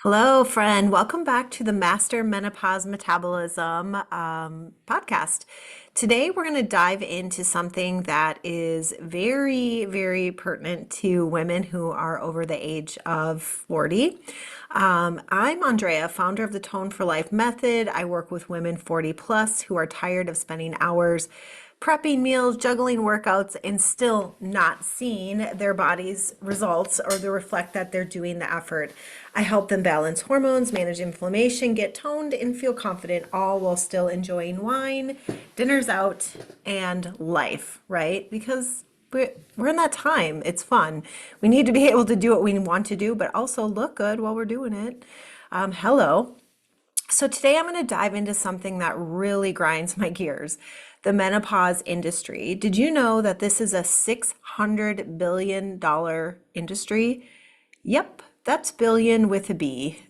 Hello, friend. Welcome back to the Master Menopause Metabolism podcast. Today, we're going to dive into something that is very, very pertinent to women who are over the age of 40. I'm Andrea, founder of the Tone for Life method. I work with women 40 plus who are tired of spending hours prepping meals, juggling workouts, and still not seeing their body's results or the reflect that they're doing the effort. I help them balance hormones, manage inflammation, get toned, and feel confident, all while still enjoying wine, dinners out, and life, right? Because we're in that time. It's fun. We need to be able to do what we want to do, but also look good while we're doing it. Hello. So today I'm going to dive into something that really grinds my gears, the menopause industry. Did you know that this is a $600 billion industry? Yep, that's billion with a B.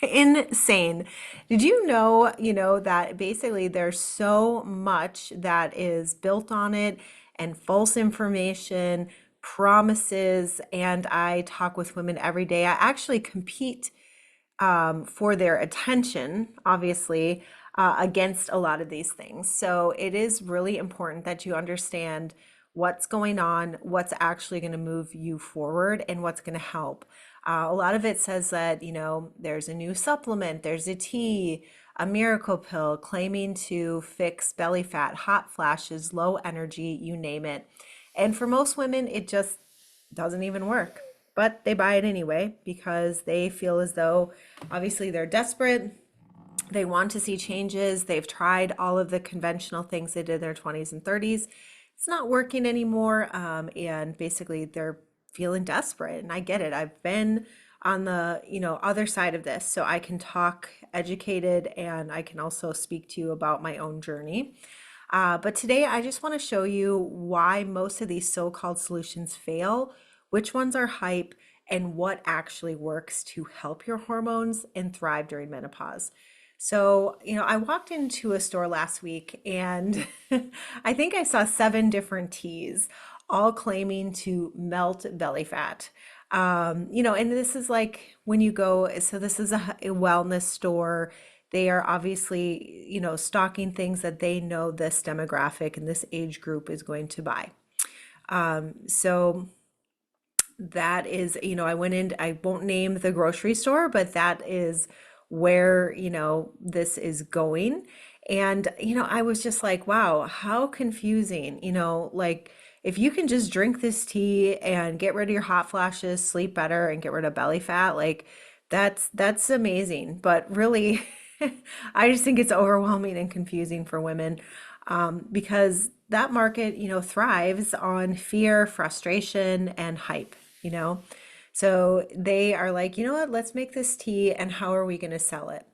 Insane. Did you know that basically there's so much that is built on it and false information, promises, and I talk with women every day. I actually compete for their attention, obviously, against a lot of these things. So it is really important that you understand what's going on, what's actually going to move you forward, and what's going to help. A lot of it says that, there's a new supplement, there's a tea, a miracle pill claiming to fix belly fat, hot flashes, low energy, you name it. And for most women, it just doesn't even work. But they buy it anyway because they feel as though obviously they're desperate. They want to see changes. They've tried all of the conventional things they did in their 20s and 30s. It's not working anymore. And basically they're feeling desperate. And I get it. I've been on the, other side of this. So I can talk educated and I can also speak to you about my own journey. But today I just want to show you why most of these so-called solutions fail, which ones are hype, and what actually works to help your hormones and thrive during menopause. So, I walked into a store last week and I think I saw 7 different teas, all claiming to melt belly fat. And this is like when you go, so this is a wellness store. They are obviously, stocking things that they know this demographic and this age group is going to buy. So that is, I went in, I won't name the grocery store, but that is where, this is going. And, I was just like, wow, how confusing, like if you can just drink this tea and get rid of your hot flashes, sleep better, and get rid of belly fat, like that's amazing. But really, I just think it's overwhelming and confusing for women because that market, thrives on fear, frustration, and hype, you know? So they are like, you know what, let's make this tea and how are we going to sell it?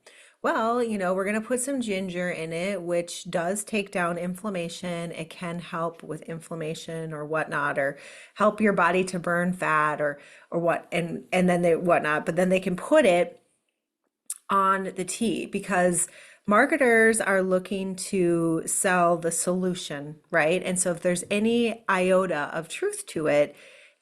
Well, we're going to put some ginger in it, which does take down inflammation. It can help with inflammation or whatnot, or help your body to burn fat or what, and then they whatnot. But then they can put it on the tea because marketers are looking to sell the solution, right? And so if there's any iota of truth to it,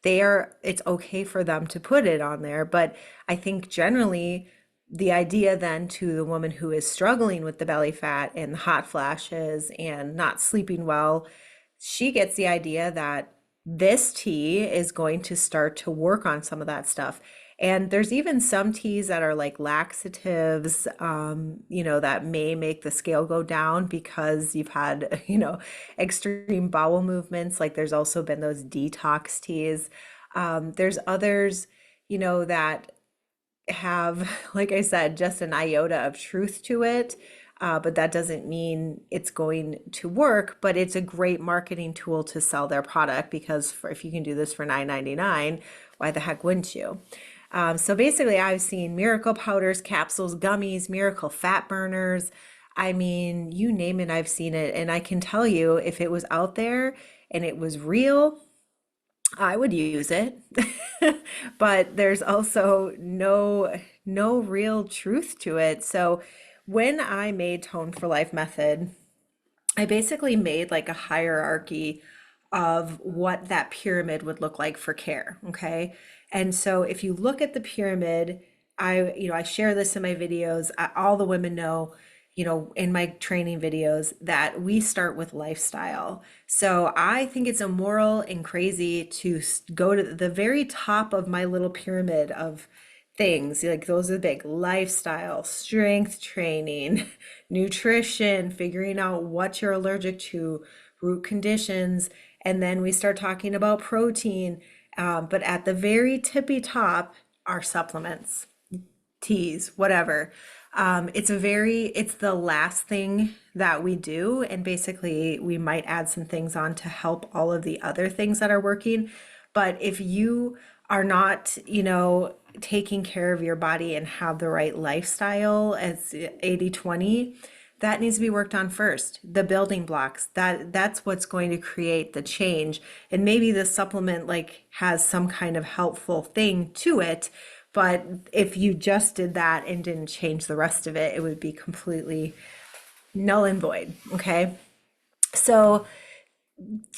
it's okay for them to put it on there. But I think generally the idea then to the woman who is struggling with the belly fat and the hot flashes and not sleeping well, she gets the idea that this tea is going to start to work on some of that stuff. And there's even some teas that are like laxatives, that may make the scale go down because you've had, extreme bowel movements. Like there's also been those detox teas. There's others, that have, like I said, just an iota of truth to it. But that doesn't mean it's going to work, but it's a great marketing tool to sell their product because if you can do this for $9.99, why the heck wouldn't you? So basically, I've seen miracle powders, capsules, gummies, miracle fat burners. I mean, you name it, I've seen it. And I can tell you if it was out there and it was real, I would use it. But there's also no real truth to it. So when I made Tone for Life method, I basically made like a hierarchy of what that pyramid would look like for care. Okay. And so if you look at the pyramid, I share this in my videos. All the women know, in my training videos that we start with lifestyle. So I think it's immoral and crazy to go to the very top of my little pyramid of things. Like those are the big: lifestyle, strength training, nutrition, figuring out what you're allergic to, root conditions, and then we start talking about protein. But at the very tippy top are supplements, teas, whatever. It's the last thing that we do. And basically, we might add some things on to help all of the other things that are working. But if you are not, taking care of your body and have the right lifestyle, as 80/20, that needs to be worked on first. The building blocks, that's what's going to create the change. And maybe the supplement like has some kind of helpful thing to it, but if you just did that and didn't change the rest of it, it would be completely null and void. Okay. So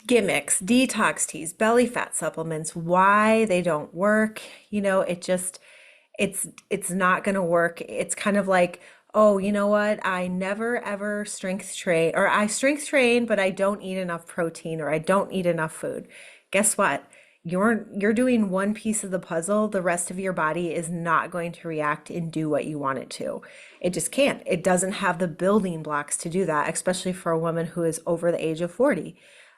gimmicks, detox teas, belly fat supplements, why they don't work, it's not going to work. It's kind of like, oh, you know what? I never ever strength train, or I strength train, but I don't eat enough protein, or I don't eat enough food. Guess what? You're doing one piece of the puzzle. The rest of your body is not going to react and do what you want it to. It just can't. It doesn't have the building blocks to do that, especially for a woman who is over the age of 40.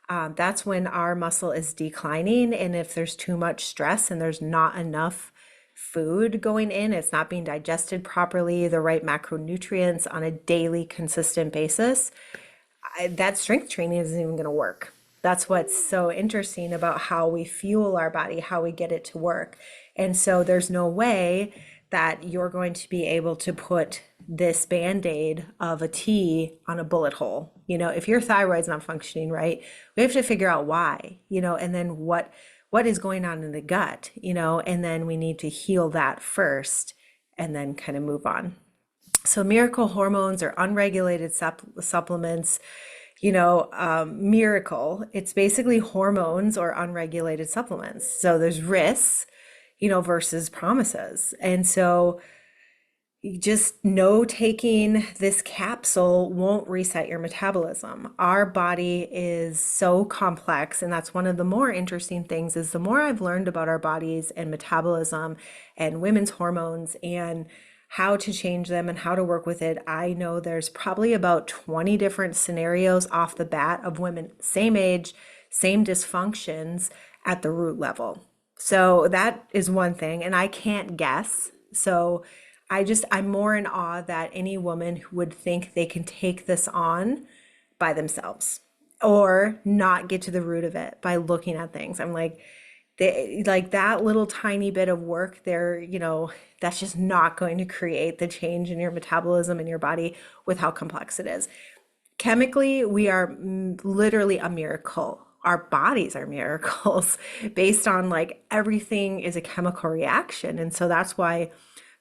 That's when our muscle is declining. And if there's too much stress and there's not enough food going in, it's not being digested properly, the right macronutrients on a daily, consistent basis, that strength training isn't even going to work. That's what's so interesting about how we fuel our body, how we get it to work. And so there's no way that you're going to be able to put this band-aid of a tea on a bullet hole. If your thyroid's not functioning right, we have to figure out why, and then what is going on in the gut, and then we need to heal that first and then kind of move on. So miracle hormones or unregulated supplements, miracle, it's basically hormones or unregulated supplements. So there's risks, versus promises. And so you just know taking this capsule won't reset your metabolism. Our body is so complex, and that's one of the more interesting things is the more I've learned about our bodies and metabolism and women's hormones and how to change them and how to work with it. I know there's probably about 20 different scenarios off the bat of women, same age, same dysfunctions at the root level. So that is one thing, and I can't guess. So I'm more in awe that any woman who would think they can take this on by themselves or not get to the root of it by looking at things. I'm like that little tiny bit of work there, that's just not going to create the change in your metabolism in your body with how complex it is. Chemically, we are literally a miracle. Our bodies are miracles based on like everything is a chemical reaction. And so that's why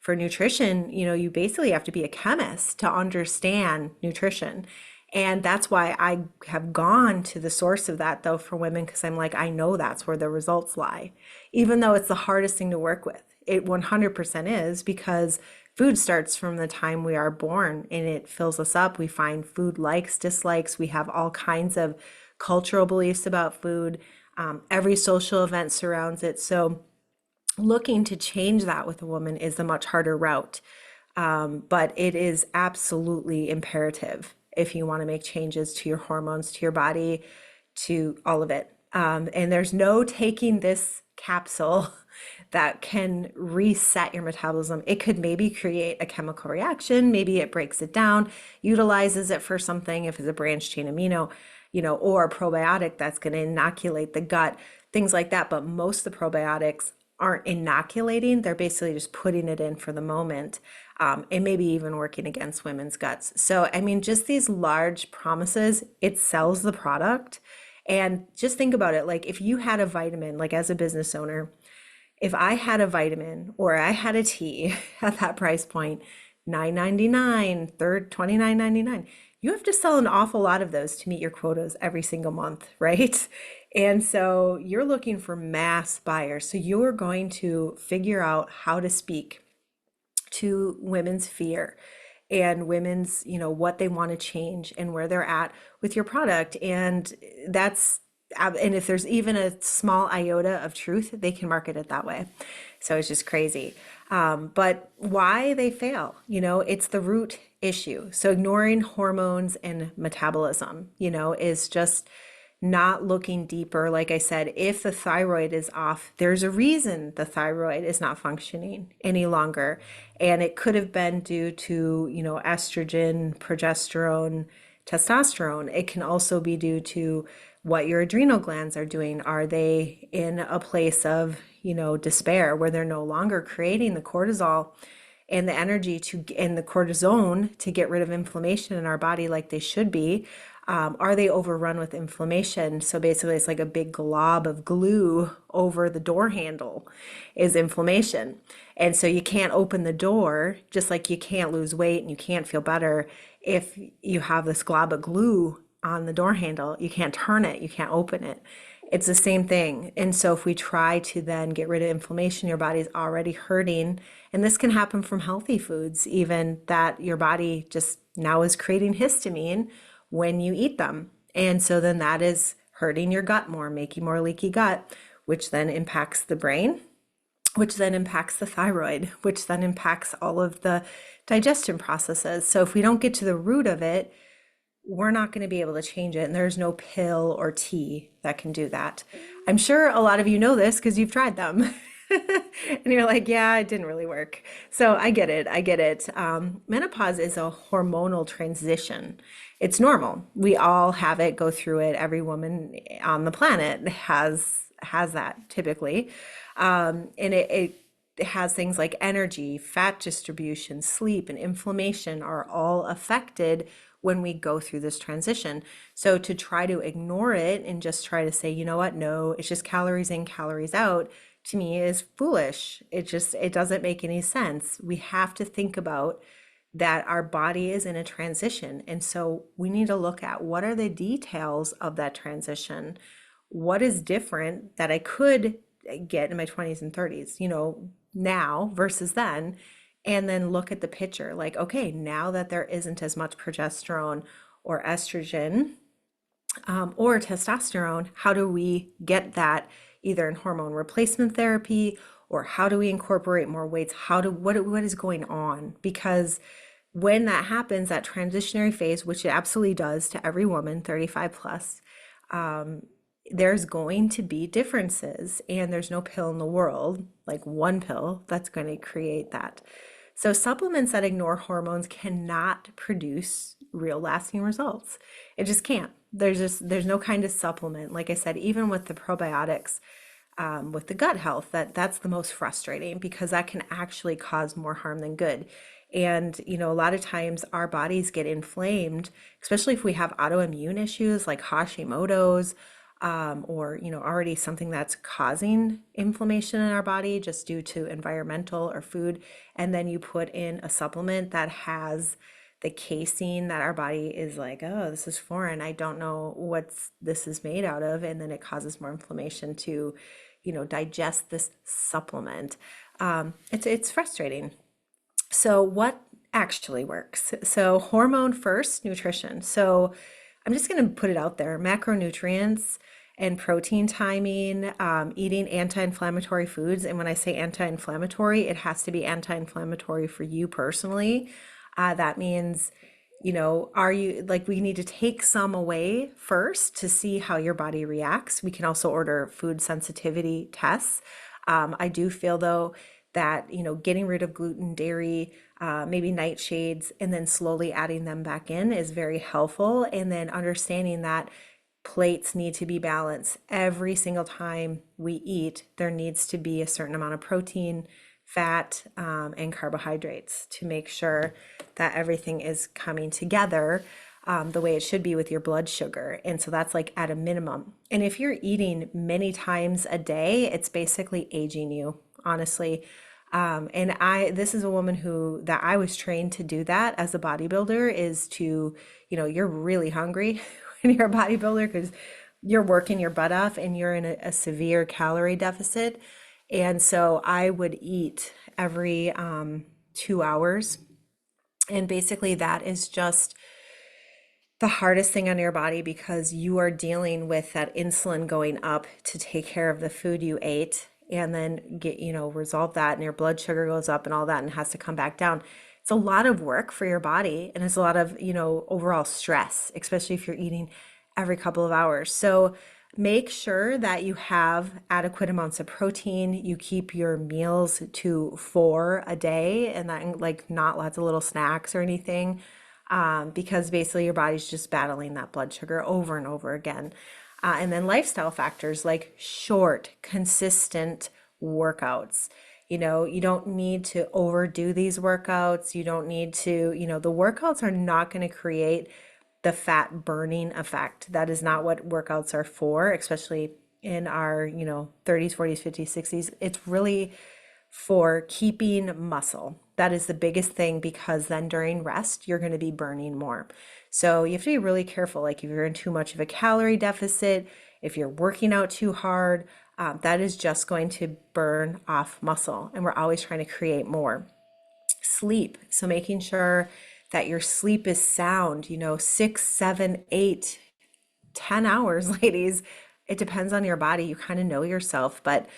for nutrition, you basically have to be a chemist to understand nutrition. And that's why I have gone to the source of that though for women, because I'm like, I know that's where the results lie. Even though it's the hardest thing to work with, it 100% is, because food starts from the time we are born and it fills us up. We find food likes, dislikes. We have all kinds of cultural beliefs about food. Every social event surrounds it. So looking to change that with a woman is the much harder route. But it is absolutely imperative if you want to make changes to your hormones, to your body, to all of it. And there's no taking this capsule that can reset your metabolism. It could maybe create a chemical reaction. Maybe it breaks it down, utilizes it for something if it's a branched chain amino, or a probiotic that's going to inoculate the gut, things like that. But most of the probiotics aren't inoculating. They're basically just putting it in for the moment, and maybe even working against women's guts. So, I mean, just these large promises, it sells the product. And just think about it. Like if you had a vitamin, like as a business owner, if I had a vitamin or I had a tea at that price point, $9.99, third $29.99, you have to sell an awful lot of those to meet your quotas every single month, right? And so you're looking for mass buyers. So you're going to figure out how to speak to women's fear and women's, what they want to change and where they're at with your product. And that's, and if there's even a small iota of truth, they can market it that way. So it's just crazy. But why they fail, it's the root issue. So ignoring hormones and metabolism, is just not looking deeper. Like I said, if the thyroid is off, there's a reason the thyroid is not functioning any longer. And it could have been due to, estrogen, progesterone, testosterone. It can also be due to what your adrenal glands are doing. Are they in a place of, despair where they're no longer creating the cortisol and the energy to and the cortisone to get rid of inflammation in our body like they should be? Are they overrun with inflammation? So basically, it's like a big glob of glue over the door handle is inflammation. And so you can't open the door, just like you can't lose weight and you can't feel better if you have this glob of glue on the door handle. You can't turn it, you can't open it. It's the same thing. And so if we try to then get rid of inflammation, your body's already hurting. And this can happen from healthy foods, even that your body just now is creating histamine when you eat them. And so then that is hurting your gut more, making more leaky gut, which then impacts the brain, which then impacts the thyroid, which then impacts all of the digestion processes. So if we don't get to the root of it, we're not going to be able to change it. And there's no pill or tea that can do that. I'm sure a lot of you know this because you've tried them. And you're like, yeah, it didn't really work. So I get it. I get it. Menopause is a hormonal transition. It's normal. We all have it, go through it. Every woman on the planet has that typically. And it has things like energy, fat distribution, sleep, and inflammation are all affected when we go through this transition. So to try to ignore it and just try to say, you know what, no, it's just calories in, calories out, to me is foolish. It doesn't make any sense. We have to think about that our body is in a transition. And so we need to look at what are the details of that transition? What is different that I could get in my 20s and 30s, now versus then? And then look at the picture like, okay, now that there isn't as much progesterone or estrogen or testosterone, how do we get that either in hormone replacement therapy, or how do we incorporate more weights? What is going on? Because when that happens, that transitionary phase, which it absolutely does to every woman 35 plus, there's going to be differences, and there's no pill in the world, like one pill, that's going to create that. So supplements that ignore hormones cannot produce real lasting results. It just can't. There's no kind of supplement. Like I said, even with the probiotics, with the gut health, that's the most frustrating because that can actually cause more harm than good. And, a lot of times our bodies get inflamed, especially if we have autoimmune issues like Hashimoto's, or, already something that's causing inflammation in our body just due to environmental or food. And then you put in a supplement that has the casein that our body is like, oh, this is foreign. I don't know what this is made out of. And then it causes more inflammation to, digest this supplement. It's frustrating. So what actually works? So hormone first, nutrition. So I'm just going to put it out there, macronutrients and protein timing, eating anti-inflammatory foods. And when I say anti-inflammatory, it has to be anti-inflammatory for you personally. That means, are you like, we need to take some away first to see how your body reacts. We can also order food sensitivity tests. I do feel though that, getting rid of gluten, dairy, maybe nightshades, and then slowly adding them back in is very helpful. And then understanding that plates need to be balanced. Every single time we eat, there needs to be a certain amount of protein, fat, and carbohydrates to make sure that everything is coming together the way it should be with your blood sugar. And so that's like at a minimum. And if you're eating many times a day, it's basically aging you, honestly. And this is a woman that I was trained to do that as a bodybuilder, is to, you're really hungry when you're a bodybuilder because you're working your butt off and you're in a severe calorie deficit. And so I would eat every 2 hours. And basically, that is just the hardest thing on your body because you are dealing with that insulin going up to take care of the food you ate and then resolve that, and your blood sugar goes up and all that and has to come back down. It's a lot of work for your body, and it's a lot of, overall stress, especially if you're eating every couple of hours. So make sure that you have adequate amounts of protein. You keep your meals to 4 a day, and that, like, not lots of little snacks or anything, because basically your body's just battling that blood sugar over and over again. And then lifestyle factors like short, consistent workouts. You don't need to overdo these workouts. You don't need to, the workouts are not going to create the fat burning effect. That is not what workouts are for, especially in our, 30s, 40s, 50s, 60s. It's really for keeping muscle. That is the biggest thing, because then during rest, you're going to be burning more. So you have to be really careful. Like if you're in too much of a calorie deficit, if you're working out too hard, that is just going to burn off muscle. And we're always trying to create more. Sleep. So making sure that your sleep is sound, 6, 7, 8, 10 hours, ladies. It depends on your body. You kind of know yourself. But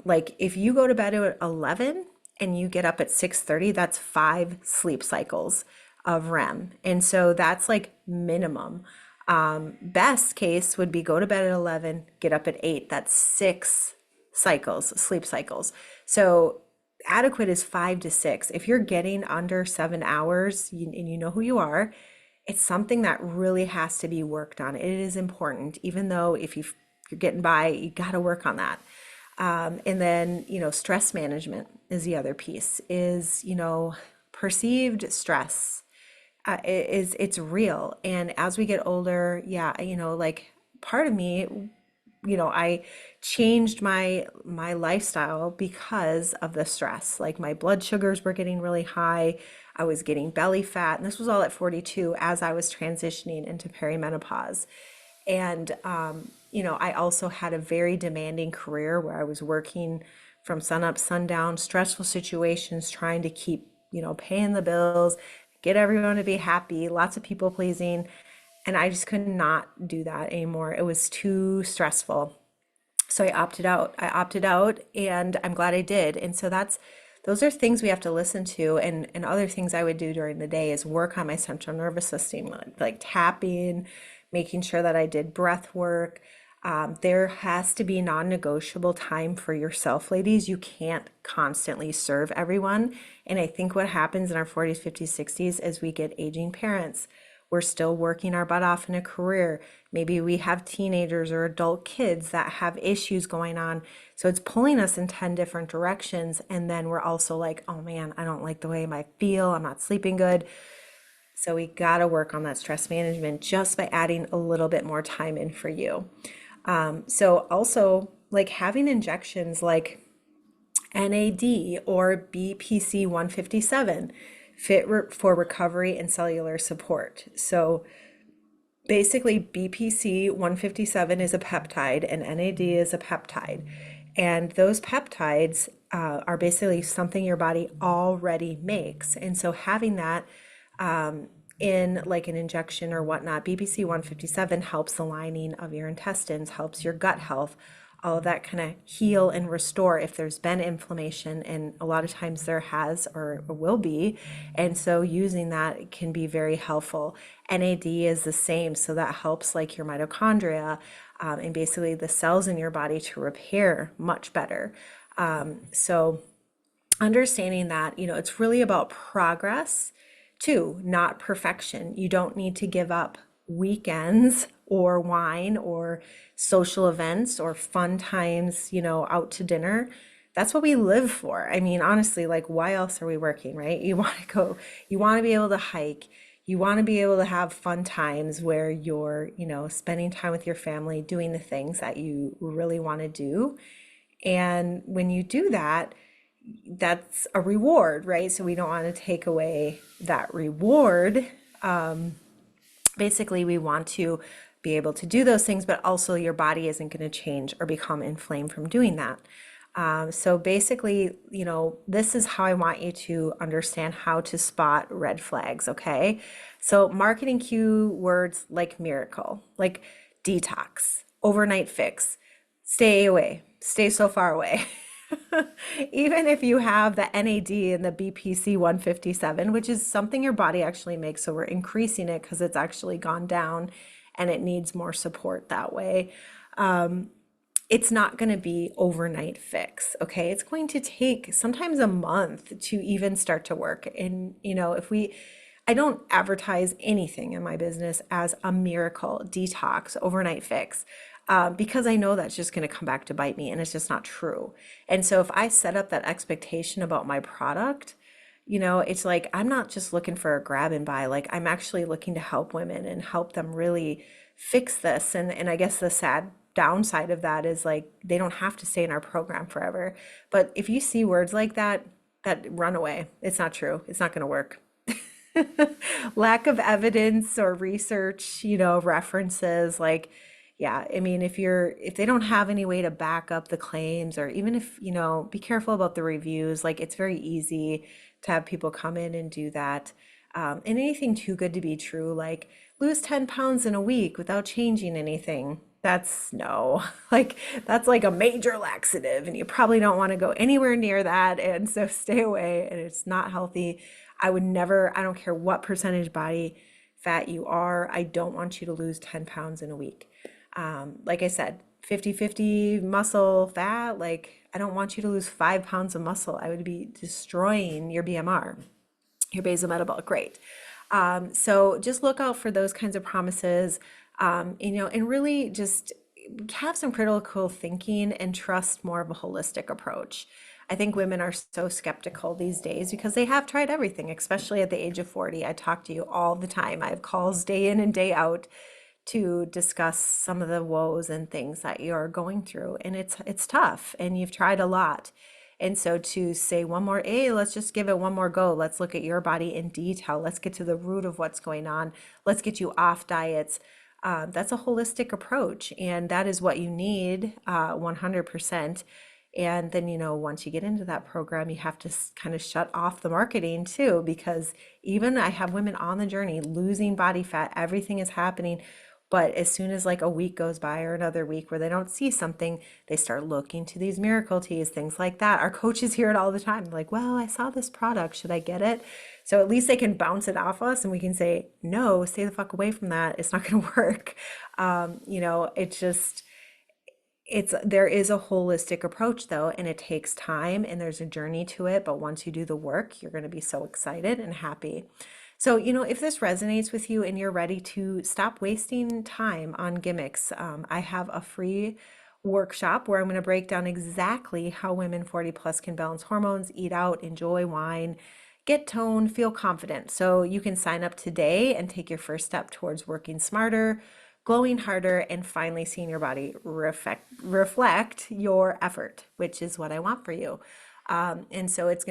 like if you go to bed at 11 and you get up at 6:30, that's 5 sleep cycles of REM. And so that's like minimum. Best case would be go to bed at 11, get up at 8. That's 6 cycles, sleep cycles. So adequate is 5 to 6. If you're getting under 7 hours, and you know who you are, it's something that really has to be worked on. It is important, even though if you're getting by, you got to work on that. And then, stress management is the other piece, is, perceived stress. It's real. And as we get older, yeah, like part of me, I changed my lifestyle because of the stress. Like my blood sugars were getting really high. I was getting belly fat, and this was all at 42 as I was transitioning into perimenopause. And I also had a very demanding career where I was working from sun up, sundown, stressful situations, trying to keep, paying the bills, get everyone to be happy, lots of people pleasing. And I just could not do that anymore. It was too stressful. So I opted out. And I'm glad I did. And so those are things we have to listen to. And other things I would do during the day is work on my central nervous system, like tapping, making sure that I did breath work. There has to be non-negotiable time for yourself, ladies. You can't constantly serve everyone. And I think what happens in our 40s, 50s, 60s is we get aging parents. We're still working our butt off in a career. Maybe we have teenagers or adult kids that have issues going on. So it's pulling us in 10 different directions. And then we're also like, oh man, I don't like the way I feel. I'm not sleeping good. So we got to work on that stress management just by adding a little bit more time in for you. So also like having injections like NAD or BPC 157 for recovery and cellular support. So basically BPC 157 is a peptide and NAD is a peptide. And those peptides are basically something your body already makes. And so having that in like an injection or whatnot, BPC 157 helps the lining of your intestines, helps your gut health, all of that kind of heal and restore if there's been inflammation, and a lot of times there has or will be. And so using that can be very helpful. NAD is the same, so that helps like your mitochondria and basically the cells in your body to repair much better. So understanding that, it's really about progress too, not perfection. You don't need to give up weekends or wine or social events or fun times, out to dinner. That's what we live for. I mean, honestly, like why else are we working, right? You want to go, you want to be able to hike, you want to be able to have fun times where you're, spending time with your family, doing the things that you really want to do. And when you do that, that's a reward, right? So we don't want to take away that reward. Basically, we want to be able to do those things, but also your body isn't going to change or become inflamed from doing that. So basically, this is how I want you to understand how to spot red flags, okay? So marketing keywords like miracle, like detox, overnight fix, stay away, stay so far away. Even if you have the NAD and the BPC 157, which is something your body actually makes, so we're increasing it because it's actually gone down and it needs more support that way. It's not going to be overnight fix, okay? It's going to take sometimes a month to even start to work. And, if I don't advertise anything in my business as a miracle detox overnight fix, because I know that's just going to come back to bite me and it's just not true. And so if I set up that expectation about my product, it's like I'm not just looking for a grab and buy, like I'm actually looking to help women and help them really fix this. And I guess the sad downside of that is like they don't have to stay in our program forever. But if you see words like that, run away. It's not true. It's not going to work. Lack of evidence or research, references, like, yeah, I mean, if they don't have any way to back up the claims, or even if, be careful about the reviews, like it's very easy to have people come in and do that. And anything too good to be true, like lose 10 pounds in a week without changing anything. That's no, like that's like a major laxative, and you probably don't want to go anywhere near that. And so stay away, and it's not healthy. I would never, I don't care what percentage body fat you are, I don't want you to lose 10 pounds in a week. Like I said, 50-50 muscle fat, like I don't want you to lose 5 pounds of muscle. I would be destroying your BMR, your basal metabolic rate. So just look out for those kinds of promises, and really just have some critical thinking and trust more of a holistic approach. I think women are so skeptical these days because they have tried everything, especially at the age of 40. I talk to you all the time. I have calls day in and day out to discuss some of the woes and things that you're going through. And it's tough, and you've tried a lot. And so to say one more, hey, let's just give it one more go. Let's look at your body in detail. Let's get to the root of what's going on. Let's get you off diets. That's a holistic approach, and that is what you need, 100%. And then, once you get into that program, you have to kind of shut off the marketing too, because even I have women on the journey losing body fat, everything is happening. But as soon as like a week goes by or another week where they don't see something, they start looking to these miracle teas, things like that. Our coaches hear it all the time. Like, well, I saw this product. Should I get it? So at least they can bounce it off us and we can say, no, stay the fuck away from that. It's not going to work. It's just, there is a holistic approach though, and it takes time and there's a journey to it. But once you do the work, you're going to be so excited and happy. So, if this resonates with you and you're ready to stop wasting time on gimmicks, I have a free workshop where I'm going to break down exactly how women 40 plus can balance hormones, eat out, enjoy wine, get toned, feel confident. So you can sign up today and take your first step towards working smarter, glowing harder, and finally seeing your body reflect your effort, which is what I want for you. And so it's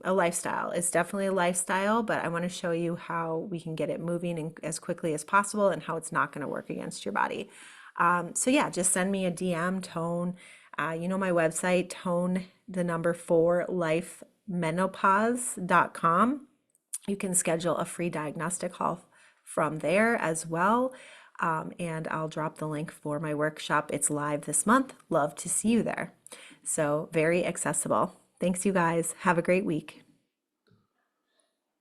a lifestyle. It's definitely a lifestyle, but I want to show you how we can get it moving as quickly as possible and how it's not going to work against your body. So yeah, just send me a DM, Tone. My website, tone the number 4 lifemenopause.com. You can schedule a free diagnostic call from there as well. And I'll drop the link for my workshop. It's live this month. Love to see you there. So very accessible. Thanks, you guys. Have a great week.